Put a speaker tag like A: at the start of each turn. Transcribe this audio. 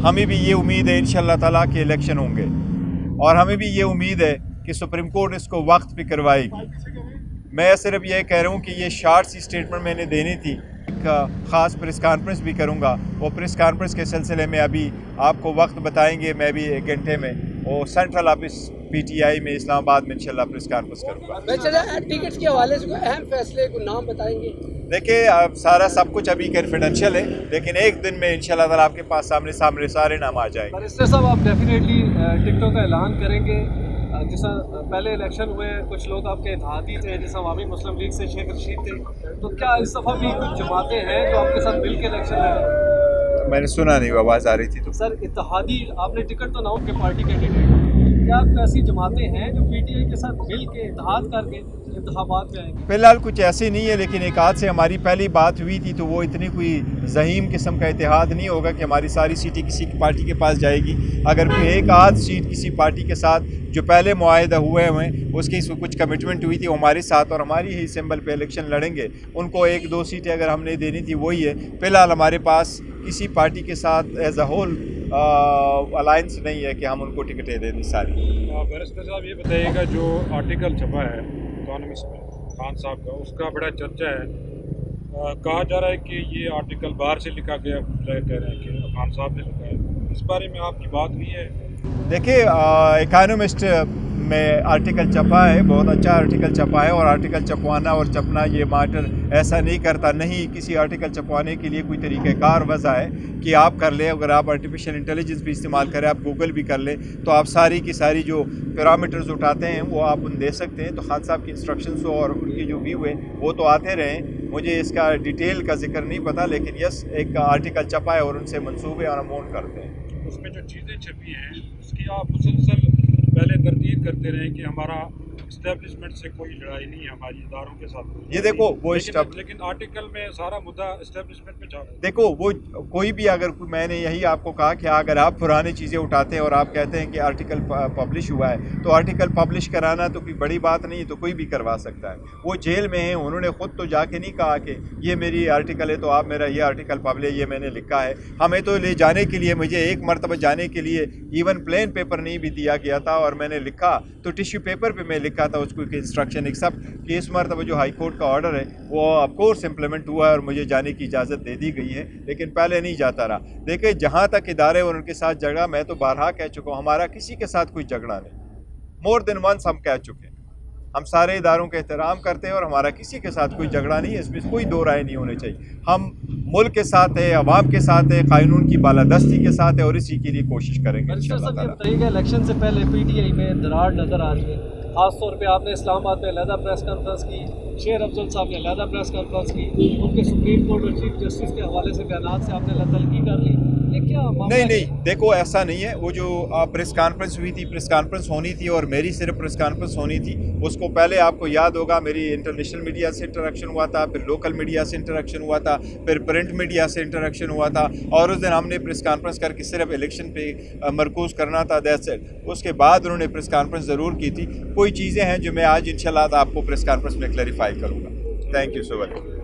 A: हमें भी ये उम्मीद है इंशाअल्लाह ताला के इलेक्शन होंगे, और हमें भी ये उम्मीद है कि सुप्रीम कोर्ट इसको वक्त पे करवाएगी। मैं सिर्फ ये कह रहा हूँ कि ये शॉर्ट सी स्टेटमेंट मैंने देनी थी। एक ख़ास प्रेस कॉन्फ्रेंस भी करूँगा, वो प्रेस कॉन्फ्रेंस के सिलसिले में अभी आपको वक्त बताएंगे। मैं भी 1 घंटे में वो सेंट्रल ऑफिस PTI में इस्लामाबाद में इंशाल्लाह प्रेस कॉन्फ्रेंस करूँगा।
B: टिकट्स के हवाले से कोई अहम फैसले को नाम बताएंगे?
A: देखिए अब सारा सब कुछ अभी कॉन्फिडेंशियल है, लेकिन एक दिन में इंशाल्लाह ताला आपके पास सामने सारे नाम आ जाएंगे।
C: बैरिस्टर साहब, आप डेफिनेटली टिकटों का ऐलान करेंगे? जैसा पहले इलेक्शन हुए कुछ लोग आपके इत्तेहादी थे, जैसा अवामी मुस्लिम लीग से शेख रशीद थे, तो क्या इस दफ़ा भी कुछ जमातें हैं जो आपके साथ मिल के इलेक्शन लड़ें?
A: मैंने सुना नहीं, आवाज़ आ रही थी तो।
C: सर, इत्तेहादी आपने टिकट तो नाउट के पार्टी कैंडिडेट, क्या ऐसी जमातें हैं जो PTI के साथ मिल के इत्तेहाद करके इंतखाबात में आएंगे?
A: फिलहाल कुछ ऐसी नहीं है, लेकिन एक आध से हमारी पहली बात हुई थी, तो वो इतनी कोई ज़हीम किस्म का इत्तेहाद नहीं होगा कि हमारी सारी सीटें किसी पार्टी के पास जाएगी। अगर कोई एक आध सीट किसी पार्टी के साथ जो पहले मुआहदा हुए हैं उसकी कुछ कमिटमेंट हुई थी वो हमारे साथ और हमारी ही सिंबल पे इलेक्शन लड़ेंगे, उनको 1-2 सीटें अगर हमने देनी थी वही है। फिलहाल हमारे पास किसी पार्टी के साथ एज अ होल अलायंस नहीं है कि हम उनको टिकटें दें सारी।
D: बैरिस्टर साहब, ये बताइएगा जो आर्टिकल छपा है इकोनॉमिक्स में खान साहब का, उसका बड़ा चर्चा है। कहा जा रहा है कि ये आर्टिकल बाहर से लिखा गया, कह रहे हैं कि खान साहब ने लिखा है। इस बारे में आपकी बात हुई है?
A: देखिए इकोनॉमिस्ट में आर्टिकल छपा है, बहुत अच्छा आर्टिकल छपा है, और आर्टिकल छपवाना और छपना ये मैटर ऐसा नहीं करता। नहीं, किसी आर्टिकल छपवाने के लिए कोई तरीक़ाकार वजह है कि आप कर लें। अगर आप आर्टिफिशियल इंटेलिजेंस भी इस्तेमाल करें, आप गूगल भी कर लें, तो आप सारी की सारी जो पैरामीटर्स उठाते हैं वो आप उन दे सकते हैं। तो खान साहब की इंस्ट्रक्शंस और उनके जो व्यू है वो तो आते रहें। मुझे इसका डिटेल का जिक्र नहीं पता, लेकिन यस एक आर्टिकल छपा है और उनसे मंसूबे और अमाउंट करते हैं।
D: उसमें जो चीज़ें छपी हैं उसकी आप मुसलसल पहले तरदीद करते रहे कि हमारा इस्टेब्लिशमेंट से कोई लड़ाई नहीं है, हमारी इदारों के साथ।
A: ये देखो वो
D: लेकिन आर्टिकल में सारा मुद्दा इस्टेब्लिशमेंट पे जा रहा है।
A: देखो वो कोई भी अगर मैंने यही आपको कहा कि अगर आप पुरानी चीज़ें उठाते हैं और आप कहते हैं कि आर्टिकल पब्लिश हुआ है, तो आर्टिकल पब्लिश कराना तो कोई बड़ी बात नहीं है, तो कोई भी करवा सकता है। वो जेल में हैं, उन्होंने ख़ुद तो जाके नहीं कहा कि ये मेरी आर्टिकल है तो आप मेरा ये आर्टिकल पब्लिश ये मैंने लिखा है। हमें तो ले जाने के लिए, मुझे एक मरतबा जाने के लिए इवन प्लेन पेपर नहीं भी दिया गया था, और मैंने लिखा तो टिश्यू पेपर पे मैं लिखा था उसको इंस्ट्रक्शन, एक्सेप्ट कि इस मरतबा जो हाई कोर्ट का ऑर्डर है वो ऑफ कोर्स इम्प्लीमेंट हुआ है और मुझे जाने की इजाज़त दे दी गई है, लेकिन पहले नहीं जाता रहा। देखिए जहाँ तक इदारे और उनके साथ झगड़ा, मैं तो बारहा कह चुका हूँ, हमारा किसी के साथ कोई झगड़ा नहीं। मोर देन वंस हम कह चुके हैं, हम सारे इदारों का एहतराम करते हैं और हमारा किसी के साथ कोई झगड़ा नहीं है, इसमें कोई दो राय नहीं होनी चाहिए। हम मुल्क के साथ है, अवाम के साथ है, कानून की बालादस्ती के साथ है, और इसी के लिए कोशिश करेंगे इंशाअल्लाह।
C: इलेक्शन से पहले PTI में दरार नज़र आ रही है, खासतौर पे आपने इस्लामाबाद में अलहदा प्रेस कॉन्फ्रेंस की, शेर अफजल साहब ने अलहदा प्रेस कॉन्फ्रेंस की, उनके सुप्रीम कोर्ट और चीफ जस्टिस के हवाले से बयान से आपने तलगी कर ली, ये क्या
A: नहीं, देखो ऐसा नहीं है। वो जो प्रेस कॉन्फ्रेंस हुई थी, प्रेस कॉन्फ्रेंस होनी थी और मेरी सिर्फ प्रेस कॉन्फ्रेंस होनी थी। उसको पहले आपको याद होगा मेरी इंटरनेशनल मीडिया से इंटरेक्शन हुआ था, फिर लोकल मीडिया से इंटरेक्शन हुआ था, फिर प्रिंट मीडिया से इंटरेक्शन हुआ था, और उस दिन हमने प्रेस कॉन्फ्रेंस करके सिर्फ इलेक्शन पे मरकूज़ करना था, दैट्स इट। उसके बाद उन्होंने प्रेस कॉन्फ्रेंस ज़रूर की थी। कोई चीज़ें हैं जो मैं आज इंशाल्लाह आपको प्रेस कॉन्फ्रेंस में क्लैरिफाई करूँगा। Thank you so much.